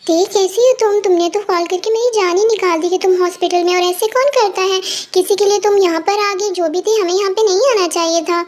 दी कैसी हो तुमने तो कॉल करके मेरी जान ही निकाल दी कि तुम हॉस्पिटल में। और ऐसे कौन करता है, किसी के लिए तुम यहाँ पर आ गई। जो भी थी हमें यहाँ पे नहीं आना चाहिए था।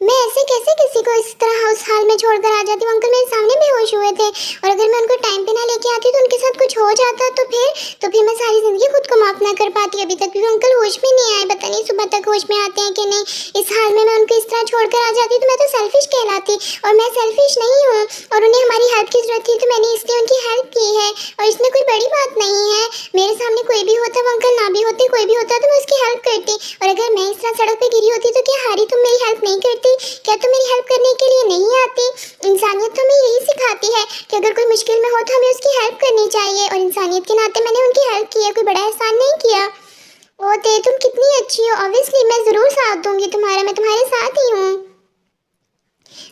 मैं ऐसे कैसे किसी को इस तरह उस हाल में छोड़कर आ जाती हूँ। अंकल मेरे सामने बेहोश हुए थे और अगर मैं उनको टाइम पे ना लेके आती तो उनके साथ कुछ हो जाता तो फिर मैं सारी जिंदगी खुद को माफ ना कर पाती। अभी तक भी अंकल होश में नहीं आए, पता नहीं सुबह तक होश में आते हैं कि नहीं। इस हाल में मैं उनको इस तरह छोड़कर आ जाती तो मैं तो सेल्फिश कहलाती और मैं सेल्फिश नहीं हूँ। और उन्हें हमारी हेल्प की जरूरत थी तो मैंने इसलिए उनकी हेल्प की है और इसमें कोई बड़ी बात नहीं है। मेरे सामने कोई भी होता, वो अंकल ना भी होते, कोई भी होता तो मैं उसकी हेल्प करती। और अगर मैं इस तरह सड़क पे गिरी होती तो क्या हारी तुम मेरी हेल्प नहीं करती? क्या तुम मेरी हेल्प करने के लिए नहीं आती? इंसानियत तो हमें यही सिखाती है कि अगर कोई मुश्किल में हो तो हमें उसकी हेल्प करनी चाहिए। और इंसानियत के नाते मैंने उनकी हेल्प की है, कोई बड़ा एहसान नहीं किया। ओ ते तुम कितनी अच्छी हो। ऑब्वियसली मैं ज़रूर साथ दूंगी तुम्हारा, मैं तुम्हारे साथ ही हूँ।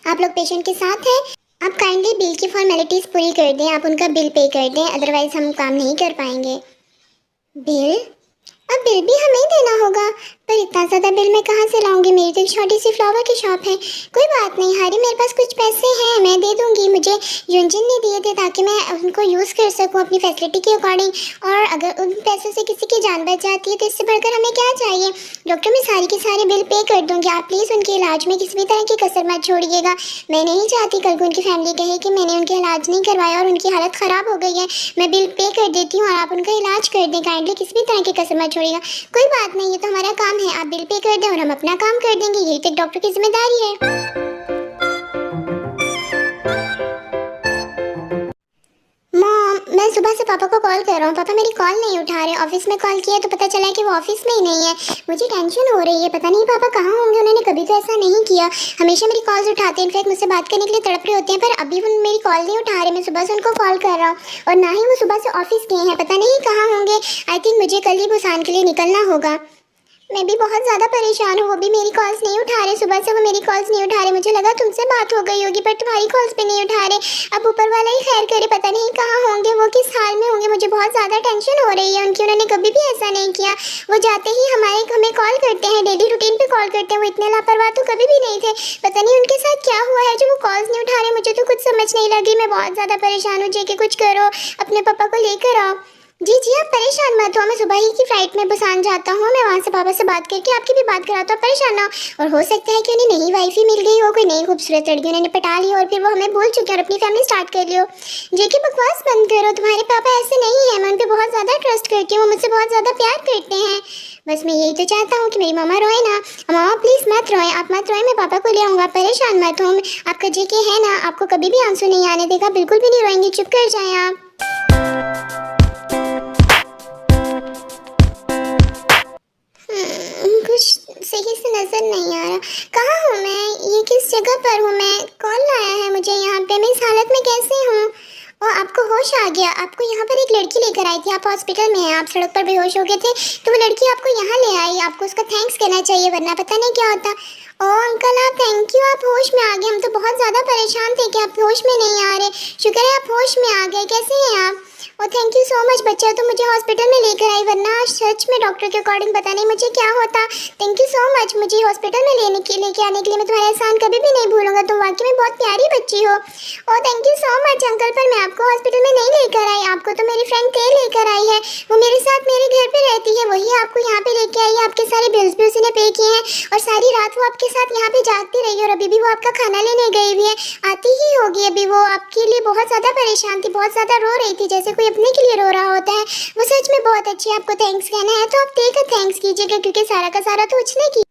आप लोग पेशेंट के साथ हैं। आप काइंडली बिल की फॉर्मेलिटीज़ पूरी कर दें, आप उनका बिल पे कर दें, अदरवाइज़ हम काम नहीं कर पाएंगे। बिल? अब बिल भी हमें ही देना होगा, पर इतना ज़्यादा बिल मैं कहाँ से लाऊंगी? मेरी तो एक छोटी सी फ्लावर की शॉप है। कोई बात नहीं हारी, मेरे पास कुछ पैसे हैं, मैं दे दूंगी। मुझे युंजन ने दिए थे ताकि मैं उनको यूज़ कर सकूं अपनी फैसिलिटी के अकॉर्डिंग। और अगर उन पैसों से किसी की जान बच जाती है तो इससे बढ़कर हमें क्या चाहिए। डॉक्टर मैं सारी की सारी बिल पे कर दूँगी, आप प्लीज़ उनके इलाज में किसी भी तरह की कसर मत छोड़िएगा। मैं नहीं चाहती कल को उनकी फैमिली कहे कि मैंने उनका इलाज नहीं करवाया और उनकी हालत ख़राब हो गई है। मैं बिल पे कर देती हूँ और आप उनका इलाज कर दें, काइंडली किसी भी तरह की कसर मत छोड़िएगा। कोई बात नहीं, ये तो हमारा काम है, आप बिल पे कर दें और हम अपना काम कर देंगे। यही तो डॉक्टर की जिम्मेदारी है। मॉम मैं सुबह से पापा को कॉल कर रहा हूँ, पापा मेरी कॉल नहीं उठा रहे। ऑफिस में कॉल किया तो पता चला कि वो ऑफिस में ही नहीं है। मुझे टेंशन हो रही है, पता नहीं पापा कहाँ होंगे। उन्होंने कभी तो ऐसा नहीं किया, हमेशा मेरी कॉल्स उठाते हैं, इनफैक्ट मुझसे बात करने के लिए तड़प रहे होते हैं, पर अभी वो मेरी कॉल नहीं उठा रहे। मैं सुबह से उनको कॉल कर रहा हूँ और ना ही वो सुबह से ऑफिस गए हैं, पता नहीं कहाँ होंगे। आई थिंक मुझे कल ही बुसान के लिए निकलना होगा। मैं भी बहुत ज़्यादा परेशान हूँ, वो भी मेरी कॉल्स नहीं उठा रहे। सुबह से वो मेरी कॉल्स नहीं उठा रहे। मुझे लगा तुमसे बात हो गई होगी पर तुम्हारी कॉल्स पे नहीं उठा रहे। अब ऊपर वाला ही खैर करे, पता नहीं कहाँ होंगे, वो किस हाल में होंगे। मुझे बहुत ज़्यादा टेंशन हो रही है उनकी। उन्होंने कभी भी ऐसा नहीं किया, वो जाते ही हमें कॉल करते हैं, डेली रूटीन पे कॉल करते हैं। वो इतने लापरवाह तो कभी भी नहीं थे। पता नहीं उनके साथ क्या हुआ है जो वो कॉल्स नहीं उठा रहे। मुझे तो कुछ समझ नहीं लगी, मैं बहुत ज़्यादा परेशान हूँ। जेके कुछ करो, अपने पापा को लेकर आओ। जी आप परेशान मत हो, मैं सुबह ही की फ्लाइट में बुसान जाता हूँ। मैं वहाँ से पापा से बात करके आपकी भी बात कराता हूँ, परेशान ना हो। और हो सकता है कि उन्हें नई वाइफ ही मिल गई हो, कोई नई खूबसूरत लड़की उन्होंने पटा ली और फिर वो हमें भूल चुके और अपनी फैमिली स्टार्ट कर लियो। जेके बकवास बंद करो, तुम्हारे पापा ऐसे नहीं है। मैं उन पर बहुत ज़्यादा ट्रस्ट करती हूँ, वो मुझसे बहुत ज़्यादा प्यार करते हैं। बस मैं यही तो चाहता हूँ कि मेरी मामा रोए ना। मामा प्लीज़ मत रोए, आप मत रोए, मैं पापा को ले आऊँगा, परेशान मत हो। आपका जेके है ना, आपको कभी भी आंसू नहीं आने देगा, बिल्कुल भी नहीं रोएंगे, चुप कर जाएँ आप। कुछ सही से नजर नहीं आ रहा, कहाँ हूँ मैं, ये किस जगह पर हूँ मैं, कौन लाया है मुझे यहाँ पे, मैं इस हालत में कैसे हूँ। और आपको होश आ गया, आपको यहाँ पर एक लड़की लेकर आई थी, आप हॉस्पिटल में हैं, आप सड़क पर बेहोश हो गए थे तो वो लड़की आपको यहाँ ले आई। आपको उसका थैंक्स कहना चाहिए, वरना पता नहीं क्या होता। ओ अंकल आप थैंक यू, आप होश में आ गए। हम तो बहुत ज़्यादा परेशान थे कि आप होश में नहीं आ रहे, शुक्र है आप होश में आ गए। कैसे हैं आप? और थैंक यू सो मच बच्चा, तो मुझे हॉस्पिटल में लेकर आई, वरना सच में डॉक्टर के अकॉर्डिंग पता नहीं मुझे क्या होता। थैंक यू सो मच, मुझे हॉस्पिटल में लेके आने के लिए। मैं तुम्हारा एहसान कभी भी नहीं भूलूंगा, तुम वाकई में बहुत प्यारी बच्ची हो। और thank you so much uncle, पर मैं आपको हॉस्पिटल में नहीं लेकर आई, आपको तो मेरी फ्रेंड ते लेकर आई है। वो मेरे साथ मेरे घर पर रहती है, वही आपको यहाँ पे लेके आई है। आपके सारे बिल्स भी उसी ने पे किए हैं और सारी रात वो आपके साथ यहाँ पे जागती रही और अभी भी वो आपका खाना लेने गई हुई है, आती ही होगी अभी। वो आपके लिए बहुत ज़्यादा परेशान थी, बहुत ज़्यादा रो रही थी, जैसे कोई अपने के लिए रो रहा होता है। वो सच में बहुत अच्छी है, आपको थैंक्स कहना है तो आप देकर थैंक्स कीजिएगा, क्योंकि सारा का सारा तो उसने की।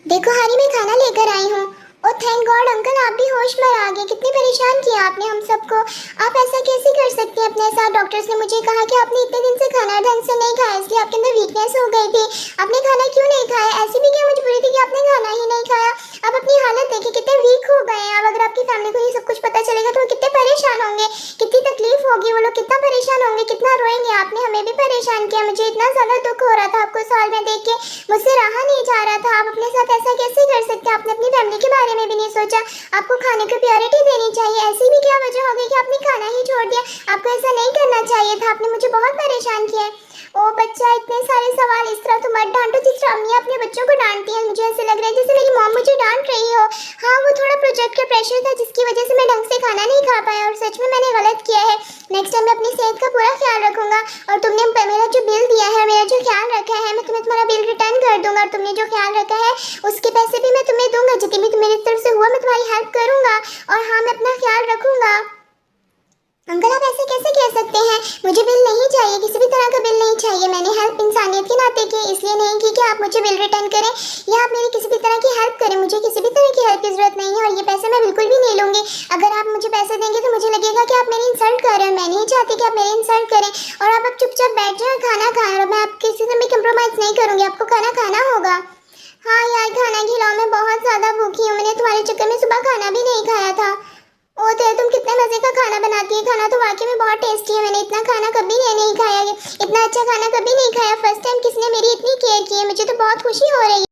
देखो हारी मैं खाना लेकर आई हूँ। और थैंक गॉड अंकल आप भी होश में आ गए, कितनी परेशान किया आपने हम सबको। आप ऐसा कैसे कर सकते हैं अपने साथ? डॉक्टर्स ने मुझे कहा कि आपने इतने दिन से खाना ढंग से नहीं खाया, इसलिए आपके अंदर वीकनेस हो गई थी। आपने खाना क्यों नहीं खाया? ऐसी भी क्या मजबूरी थी कि आपने खाना ही नहीं खाया? आप अपनी हालत देखिए, कितने वीक हो गए हैं। अब अगर आपकी फैमिली को ये सब कुछ पता चलेगा तो वो कितने परेशान होंगे, कितनी तकलीफ होगी, वो लोग कितना परेशान होंगे, कितना रोएंगे। आपने हमें भी परेशान किया, मुझे इतना ज़्यादा दुख हो रहा था आपको इस हाल में देख के, मुझसे रहा नहीं जा रहा था। आप अपने साथ ऐसा कैसे कर सकते? आपने अपनी फैमिली के बारे में भी नहीं सोचा, आपको खाने को प्रायोरिटी देनी चाहिए। ऐसी भी क्या वजह हो गई कि आपने खाना ही छोड़ दिया? आपको ऐसा नहीं करना चाहिए था, आपने मुझे बहुत परेशान किया है। ओ बच्चा, इतने सारे सवाल, इस तरह तो मत डांटो जिस तरह अम्मी अपने बच्चों को डांटती हैं। मुझे ऐसे लग रहा है जैसे मेरी मॉम मुझे डांट रही हो। हाँ, वो थोड़ा प्रोजेक्ट का प्रेशर था जिसकी वजह से मैं ढंग से खाना नहीं खा पाया और सच में मैंने गलत किया है। नेक्स्ट टाइम मैं अपनी सेहत का पूरा ख्याल रखूंगा और तुमने मेरा जो बिल दिया है, मेरा जो ख्याल रखा है, मैं तुम्हें तुम्हारा बिल रिटर्न कर दूंगा और तुमने जो ख्याल रखा है उसके पैसे भी मैं तुम्हें दूंगा। जितनी भी मेरी तरफ से हुआ मैं तुम्हारी हेल्प करूंगा और हाँ, मैं अपना ख्याल रखूंगा। अंकल, आप ऐसे कैसे कह सकते हैं? मुझे बिल नहीं चाहिए, किसी भी तरह का बिल नहीं चाहिए। मैंने हेल्प इंसानियत के नाते की, इसलिए नहीं की कि आप मुझे बिल रिटर्न करें या आप मेरी किसी भी तरह की हेल्प करें। मुझे किसी भी तरह की हेल्प की जरूरत नहीं है और ये पैसे मैं बिल्कुल भी नहीं लूंगी। अगर आप मुझे पैसे देंगे तो मुझे लगेगा कि आप मेरी इंसल्ट कर रहे हैं। मैं नहीं चाहती कि आप मेरी इंसल्ट करें और आप अब चुपचाप बैठ जाए, खाना खाएं और मैं आपके किसी से भी कंप्रोमाइज़ नहीं करूँगी। आपको खाना खाना होगा। हाँ यार, खाना खिलाओ, मैं बहुत ज़्यादा भूखी हूँ। मैंने तुम्हारे चक्कर में सुबह खाना भी नहीं खाया था। ओ तेरे, तुम कितने मज़े का खाना बनाती है। खाना तो वाकई में बहुत टेस्टी है। मैंने इतना खाना कभी नहीं खाया, इतना अच्छा खाना कभी नहीं खाया। फर्स्ट टाइम किसी ने मेरी इतनी केयर की है, मुझे तो बहुत खुशी हो रही है।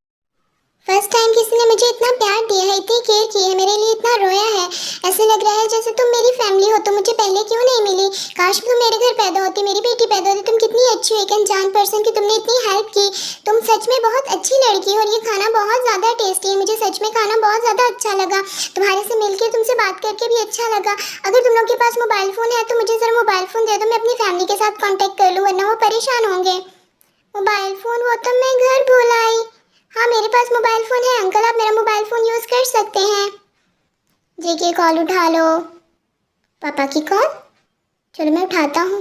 फर्स्ट टाइम किसी ने मुझे इतना प्यार दिया है, इतनी केयर की है, मेरे लिए इतना रोया है। ऐसे लग रहा है जैसे तुम मेरी फैमिली हो। तुम मुझे पहले क्यों नहीं मिली? काश तुम मेरे घर पैदा होती, मेरी बेटी पैदा होती। तुम कितनी अच्छी हो, एक अनजान पर्सन की तुमने इतनी हेल्प की। तुम सच में बहुत अच्छी लड़की हो और ये खाना बहुत ज़्यादा टेस्टी है। मुझे सच में खाना बहुत ज़्यादा अच्छा लगा। तुम्हारे से मिलकर, तुमसे बात करके भी अच्छा लगा। अगर तुम लोग के पास मोबाइल फ़ोन है तो मुझे ज़रा मोबाइल फ़ोन दे दो, मैं अपनी फैमिली के साथ कॉन्टैक्ट कर लूँ, वरना वो परेशान होंगे। Mobile phone? वो तो मैं घर भूल आई। हाँ, मेरे पास मोबाइल फ़ोन है अंकल, आप मेरा मोबाइल फ़ोन यूज़ कर सकते हैं। जेके, कॉल उठा लो। पापा की कॉल? चलो मैं उठाता हूँ।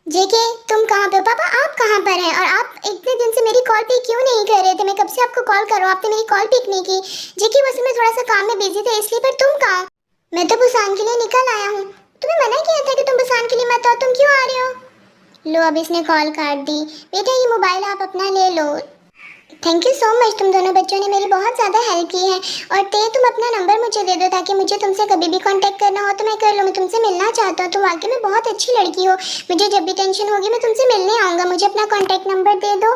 जेके, तुम कहाँ पे हो? पापा, आप कहाँ पर हैं? और आप इतने दिन से मेरी कॉल पिक क्यों नहीं कर रहे थे? मैं कब से आपको कॉल कर रहा हूँ, आपने मेरी कॉल पिक नहीं की। जेके, बस मैं थोड़ा सा काम में बिजी था इसलिए, पर तुम कहाँ? मैं तो बुसान के लिए निकल आया हूँ। तुम्हें मना किया था कि तुम बुसान के लिए मत आओ, तुम क्यों आ रहे हो? लो, अब इसने कॉल काट दी। बेटा, ये मोबाइल आप अपना ले लो। थैंक यू सो मच, तुम दोनों बच्चों ने मेरी बहुत ज़्यादा हेल्प की है। और तुम अपना नंबर मुझे दे दो ताकि मुझे तुमसे कभी भी कांटेक्ट करना हो तो मैं कर लूँ। मैं तुमसे मिलना चाहता हूँ। तुम वाकई में बहुत अच्छी लड़की हो। मुझे जब भी टेंशन होगी मैं तुमसे मिलने आऊँगा। मुझे अपना कांटेक्ट नंबर दे दो।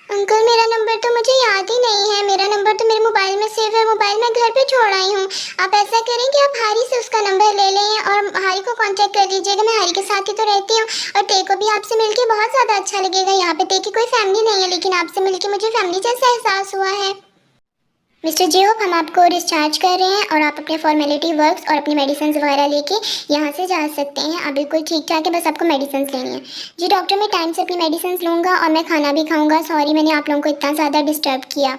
अंकल, मेरा नंबर तो मुझे याद ही नहीं है। मेरा नंबर तो मेरे मोबाइल में सेव है। मोबाइल मैं घर पे छोड़ आई हूँ। आप ऐसा करें कि आप हारी से उसका नंबर ले लें और हारी को कांटेक्ट कर लीजिएगा। मैं हारी के साथ ही तो रहती हूँ और ते को भी आपसे मिलके बहुत ज़्यादा अच्छा लगेगा। यहाँ पे ते की कोई फैमिली नहीं है, लेकिन आपसे मिलके मुझे फैमिली जैसा एहसास हुआ है। मिस्टर जे होप, हम आपको डिस्चार्ज कर रहे हैं और आप अपने फॉर्मेलिटी वर्क्स और अपनी मेडिसिन वगैरह लेके यहाँ से जा सकते हैं। आप बिल्कुल ठीक ठाक है, बस आपको मेडिसिन लेनी है। जी डॉक्टर, मैं टाइम से अपनी मेडिसिन लूँगा और मैं खाना भी खाऊँगा। सॉरी मैंने आप लोगों को इतना ज़्यादा डिस्टर्ब किया।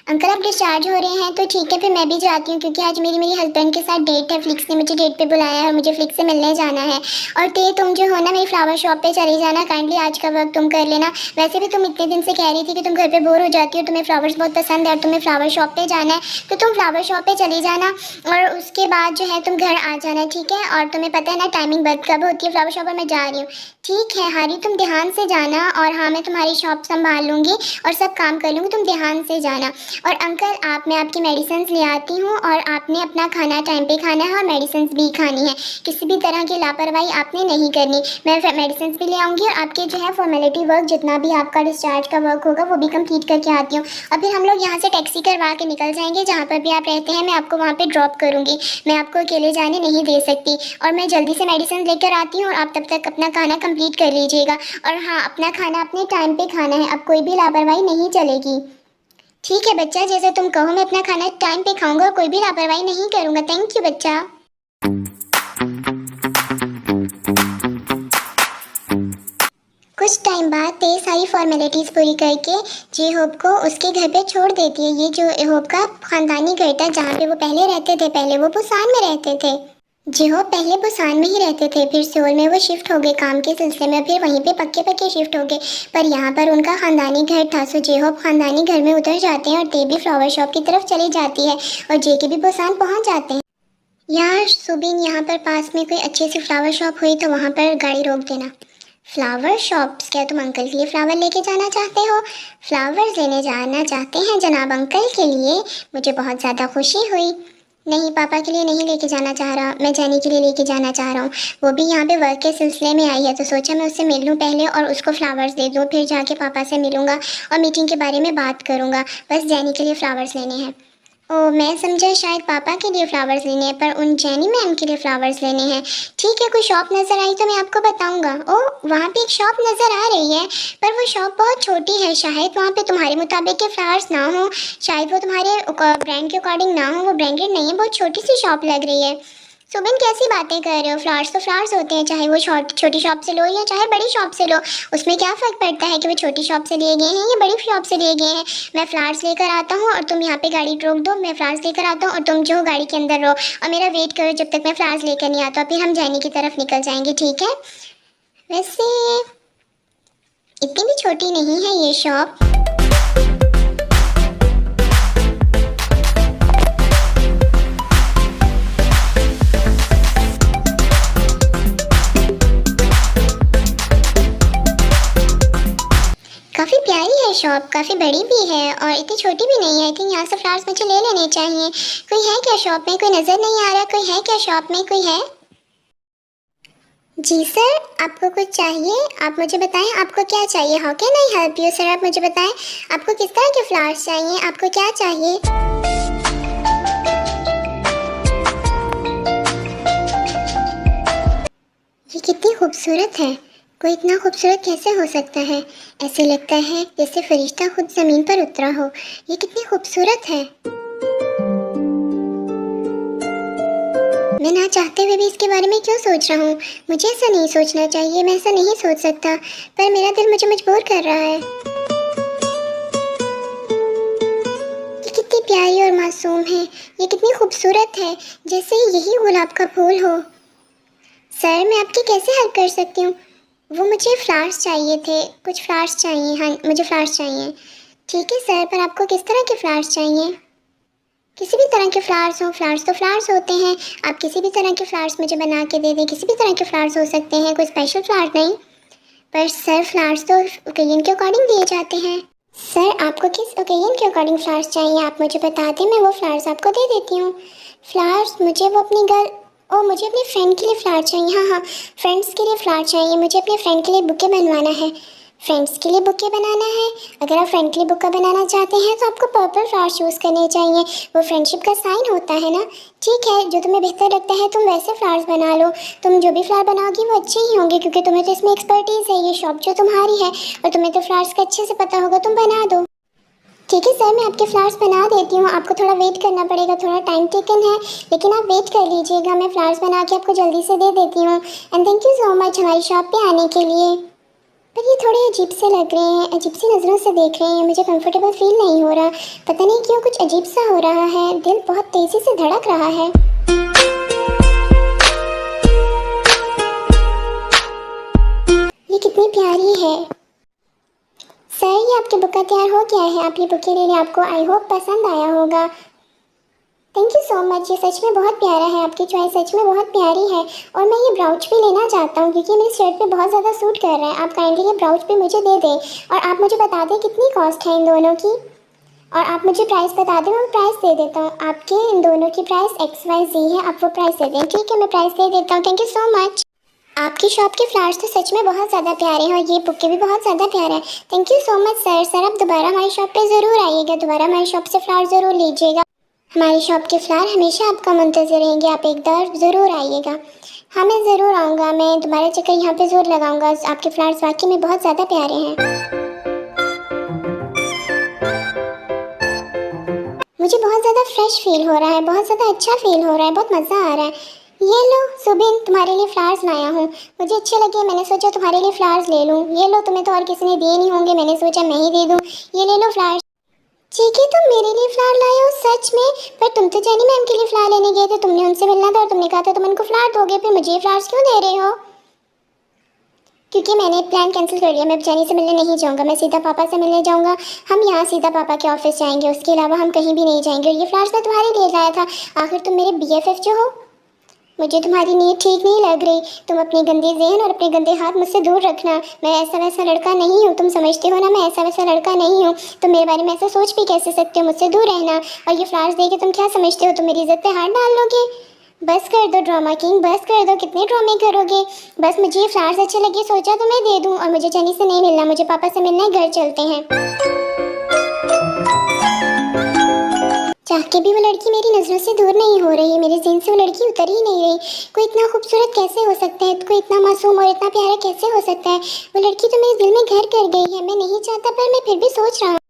अंकल, आप डिस्चार्ज हो रहे हैं तो ठीक है, फिर मैं भी जाती हूँ क्योंकि आज मेरी हस्बैंड के साथ डेट है। फ्लिक्स ने मुझे डेट पे बुलाया है और मुझे फ्लिक्स से मिलने जाना है। और तुम जो हो ना, मेरी फ्लावर शॉप पे चली जाना। काइंडली आज का वर्क तुम कर लेना। वैसे भी तुम इतने दिन से कह रही थी कि तुम घर पे बोर हो जाती हो, तुम्हें फ्लावर्स बहुत पसंद है और तुम्हें फ्लावर शॉप पे जाना है, तो तुम फ्लावर शॉप पे चली जाना और उसके बाद जो है तुम घर आ जाना, ठीक है? और तुम्हें पता है ना टाइमिंग बंद कब होती है फ्लावर शॉप पर? मैं जा रही हूँ। ठीक है हारी, तुम ध्यान से जाना और हाँ, मैं तुम्हारी शॉप संभाल लूँगी और सब काम कर लूँगी, तुम ध्यान से जाना। और अंकल, मैं आपकी मेडिसिन ले आती हूँ और आपने अपना खाना टाइम पे खाना है और मेडिसिन भी खानी है। किसी भी तरह की लापरवाही आपने नहीं करनी। मैं मेडिसिन भी ले आऊँगी और आपके जो है फॉर्मेलिटी वर्क, जितना भी आपका डिस्चार्ज का वर्क होगा वो भी कंप्लीट करके आती हूँ। और फिर हम लोग यहाँ से टैक्सी करवा के निकल जाएंगे। जहाँ पर भी आप रहते हैं मैं आपको वहाँ पर ड्रॉप करूँगी। मैं आपको अकेले जाने नहीं दे सकती और मैं जल्दी से मेडिसिन लेकर आती हूँ और आप तब तक अपना खाना कंप्लीट कर लीजिएगा। और हाँ, अपना खाना अपने टाइम पे खाना है, अब कोई भी लापरवाही नहीं चलेगी। ठीक है बच्चा, जैसे तुम कहो मैं अपना खाना टाइम पे खाऊंगा, कोई भी लापरवाही नहीं करूंगा। थैंक यू बच्चा। कुछ टाइम बाद ते सारी फॉर्मेलिटीज़ पूरी करके जे होप को उसके घर पे छोड़ देती है। ये जो होप का ख़ानदानी घर था जहाँ पे वो पहले रहते थे, पहले वो बुसान में रहते थे। जी हो, पहले बुसान में ही रहते थे, फिर सियोल में वो शिफ्ट हो गए काम के सिलसिले में, फिर वहीं पे पक्के शिफ्ट हो गए। पर यहाँ पर उनका ख़ानदानी घर था, सो जे होप ख़ानदानी घर में उतर जाते हैं और ते भी फ्लावर शॉप की तरफ चली जाती है और जे के भी बुसान पहुँच जाते हैं। यार सुबीन, यहाँ पर पास में कोई अच्छी सी फ्लावर शॉप हुई तो वहाँ पर गाड़ी रोक देना। Flower shops? क्या तुम अंकल के लिए फ्लावर लेके जाना चाहते हो? फ्लावर्स लेने जाना चाहते हैं जनाब अंकल के लिए? मुझे बहुत ज़्यादा खुशी हुई। नहीं, पापा के लिए नहीं लेके जाना चाह रहा, मैं जैनी के लिए लेके जाना चाह रहा हूँ। वो भी यहाँ पे वर्क के सिलसिले में आई है तो सोचा मैं उससे मिल लूँ पहले और उसको फ्लावर्स दे दूँ, फिर जाके पापा से मिलूँगा और मीटिंग के बारे में बात करूँगा। बस जैनी के लिए फ्लावर्स लेने हैं। ओह, मैं समझा शायद पापा के लिए फ्लावर्स लेने हैं, पर उन जेनी मैम के लिए फ्लावर्स लेने हैं। ठीक है, कोई शॉप नज़र आई तो मैं आपको बताऊंगा। ओह, वहाँ पे एक शॉप नज़र आ रही है, पर वो शॉप बहुत छोटी है, शायद वहाँ पे तुम्हारे मुताबिक के फ्लावर्स ना हो, शायद वो तुम्हारे ब्रांड के अकॉर्डिंग ना हो, वो ब्रांडेड नहीं है, बहुत छोटी सी शॉप लग रही है। सुबिन, कैसी बातें कर रहे हो? फ्लावर्स तो फ्लावर्स होते हैं, चाहे वो छोटी शॉप से लो या चाहे बड़ी शॉप से लो, उसमें क्या फ़र्क पड़ता है कि वो छोटी शॉप से लिए गए हैं या बड़ी शॉप से लिए गए हैं। मैं फ्लावर्स लेकर आता हूँ और तुम यहाँ पे गाड़ी रोक दो, मैं फ्लावर्स लेकर आता हूँ और तुम जो गाड़ी के अंदर रहो और मेरा वेट करो जब तक मैं फ्लावर्स लेकर नहीं आता, फिर हम जाने की तरफ निकल जाएंगे, ठीक है? वैसे इतनी भी छोटी नहीं है ये शॉप। काफ़ी प्यारी है शॉप, काफ़ी बड़ी भी है और इतनी छोटी भी नहीं है। आई थिंक यहाँ से फ्लावर्स मुझे ले लेने चाहिए। कोई है क्या शॉप में? कोई नज़र नहीं आ रहा। कोई है क्या शॉप में? कोई है? जी सर, आपको कुछ चाहिए? आप मुझे बताएं आपको क्या चाहिए। How can I help you? Sir आप मुझे बताएं आपको किस तरह के फ्लावर्स चाहिए, आपको क्या चाहिए? ये कितनी खूबसूरत है। कोई इतना खूबसूरत कैसे हो सकता है? ऐसे लगता है जैसे फरिश्ता खुद ज़मीन पर उतरा हो। ये कितनी खूबसूरत है। मैं ना चाहते हुए भी इसके बारे में क्यों सोच रहा हूँ? मुझे ऐसा नहीं सोचना चाहिए, मैं ऐसा नहीं सोच सकता, पर मेरा दिल मुझे मजबूर कर रहा है। ये कितनी प्यारी और मासूम है, ये कितनी खूबसूरत है, जैसे यही गुलाब का फूल हो। सर मैं आपकी कैसे हेल्प कर सकती हूँ? वो मुझे फ्लावर्स चाहिए थे, कुछ फ्लावर्स चाहिए। हाँ मुझे फ्लावर्स चाहिए। ठीक है सर, पर आपको किस तरह के फ्लावर्स चाहिए? किसी भी तरह के फ्लावर्स हो, फ्लावर्स तो फ्लावर्स होते हैं। आप किसी भी तरह के फ्लावर्स मुझे बना के दे दें, किसी भी तरह के फ्लावर्स हो सकते हैं, कोई स्पेशल फ्लावर नहीं। पर सर फ्लावर्स तो ओकेजन के अकॉर्डिंग दिए जाते हैं। सर आपको किस ओकेजन के अकॉर्डिंग फ्लावर्स चाहिए आप मुझे बता दें, मैं वो फ्लावर्स आपको दे देती हूँ। फ्लावर्स मुझे वो अपनी गर्ल मुझे अपनी फ्रेंड के लिए फ्लावर चाहिए। हाँ हाँ, फ्रेंड्स के लिए फ्लावर चाहिए। मुझे अपने फ्रेंड के लिए बुके बनवाना है। फ्रेंड्स के लिए बुके बनाना है। अगर आप फ्रेंड के लिए बुका बनाना चाहते हैं तो आपको पर्पल फ्लावर चूज़ करने चाहिए, वो फ्रेंडशिप का साइन होता है ना। ठीक है, जो तुम्हें बेहतर लगता है तुम वैसे फ्लावर्स बना लो। तुम जो भी फ्लावर बनाओगी वो अच्छे ही होंगे, क्योंकि तुम्हें तो इसमें एक्सपर्टीज़ है, ये शॉप जो तुम्हारी है और तुम्हें तो फ्लावर्स का अच्छे से पता होगा, तुम बना दो। ठीक है सर, मैं आपके फ्लावर्स बना देती हूँ। आपको थोड़ा वेट करना पड़ेगा, थोड़ा टाइम टेकन है, लेकिन आप वेट कर लीजिएगा। मैं फ्लावर्स बना के आपको जल्दी से दे देती हूँ। And thank you so much हमारी शॉप पे आने के लिए। पर ये थोड़े अजीब से लग रहे हैं, अजीब सी नज़रों से देख रहे हैं, मुझे कंफर्टेबल फील नहीं हो रहा। पता नहीं क्यों कुछ अजीब सा हो रहा है, दिल बहुत तेज़ी से धड़क रहा है। ये कितनी प्यारी है। सर ये आपकी बुका तैयार हो गया है, आप ये बुके ले लें, आपको आई होप पसंद आया होगा। थैंक यू सो मच, ये सच में बहुत प्यारा है, आपकी चॉइस सच में बहुत प्यारी है। और मैं ये ब्राउच भी लेना चाहता हूँ क्योंकि मेरी शर्ट पे बहुत ज़्यादा सूट कर रहा है। आप काइंडली ये ब्राउच भी मुझे दे दें और आप मुझे बता दें कितनी कॉस्ट है इन दोनों की, और आप मुझे प्राइस बता दें, मैं प्राइस दे देता हूँ। आपके इन दोनों की प्राइस XYZ है, आप वो प्राइस दे दें। ठीक है, मैं प्राइस दे देता हूँ। Thank you so much. आपकी शॉप के फ्लावर्स तो सच में बहुत ज़्यादा प्यारे हैं और ये बुके भी बहुत ज़्यादा प्यारा है। Thank you so much sir. Sir आप दोबारा हमारी शॉप पे ज़रूर आइएगा, दोबारा हमारी शॉप से फ्लावर ज़रूर लीजिएगा। हमारी शॉप के फ्लावर हमेशा आपका मुंतज़िर रहेंगे, आप एक बार ज़रूर आइएगा। हाँ मैं ज़रूर आऊँगा, मैं दोबारा चक्कर यहाँ पे ज़रूर लगाऊँगा। आपके फ्लावर्स वाकई में बहुत ज़्यादा प्यारे हैं। मुझे बहुत ज़्यादा फ्रेश फील हो रहा है, बहुत ज़्यादा अच्छा फील हो रहा है, बहुत मज़ा आ रहा है। ये लो सुबिन, तुम्हारे लिए फ्लावर्स लाया हूँ, मुझे अच्छे लगे, मैंने सोचा तुम्हारे लिए फ्लावर्स ले लूँ। ये लो, तुम्हें तो और किसी ने दिए नहीं होंगे, मैंने सोचा मैं ही दे दूँ। ये ले लो फ्लावर्स। ठीक है, तुम मेरे लिए फ्लावर लाए हो सच में? पर तुम तो जेनी मैम के लिए फ्लावर लेने गए थे, तुमने उनसे मिलना था और तुमने कहा था तुम उनको फ्लावर दोगे, फिर मुझे ये फ्लावर्स क्यों दे रहे हो? क्योंकि मैंने प्लान कैंसिल कर लिया, मैं जेनी से मिलने नहीं जाऊँगा, मैं सीधा पापा से मिलने जाऊँगा। हम यहाँ सीधा पापा के ऑफिस जाएंगे, उसके अलावा हम कहीं भी नहीं जाएंगे। ये फ्लावर्स मैं तुम्हारे लिए लाया था, आखिर तुम मेरे BFF जो हो। मुझे तुम्हारी नीयत ठीक नहीं लग रही, तुम अपनी गंदी ज़हन और अपने गंदे हाथ मुझसे दूर रखना। मैं ऐसा वैसा लड़का नहीं हूँ, तुम समझते हो ना, मैं ऐसा वैसा लड़का नहीं हूँ। तुम मेरे बारे में ऐसा सोच भी कैसे सकते हो? मुझसे दूर रहना। और ये फ्लावर्स देके तुम क्या समझते हो, तुम मेरी इज्जत पे हाथ डाल लोगे? बस कर दो ड्रामा किंग, बस कर दो, कितने ड्रामे करोगे? बस मुझे ये फ्लावर्स अच्छे लगे, सोचा तो मैं दे दूँ। और मुझे जेनी से नहीं मिलना, मुझे पापा से मिलना है, घर चलते हैं। चाह के भी वो लड़की मेरी नज़रों से दूर नहीं हो रही है, मेरे ज़हन से वो लड़की उतर ही नहीं रही। कोई इतना खूबसूरत कैसे हो सकता है, कोई इतना मासूम और इतना प्यारा कैसे हो सकता है। वो लड़की तो मेरे दिल में घर कर गई है। मैं नहीं चाहता पर मैं फिर भी सोच रहा हूँ।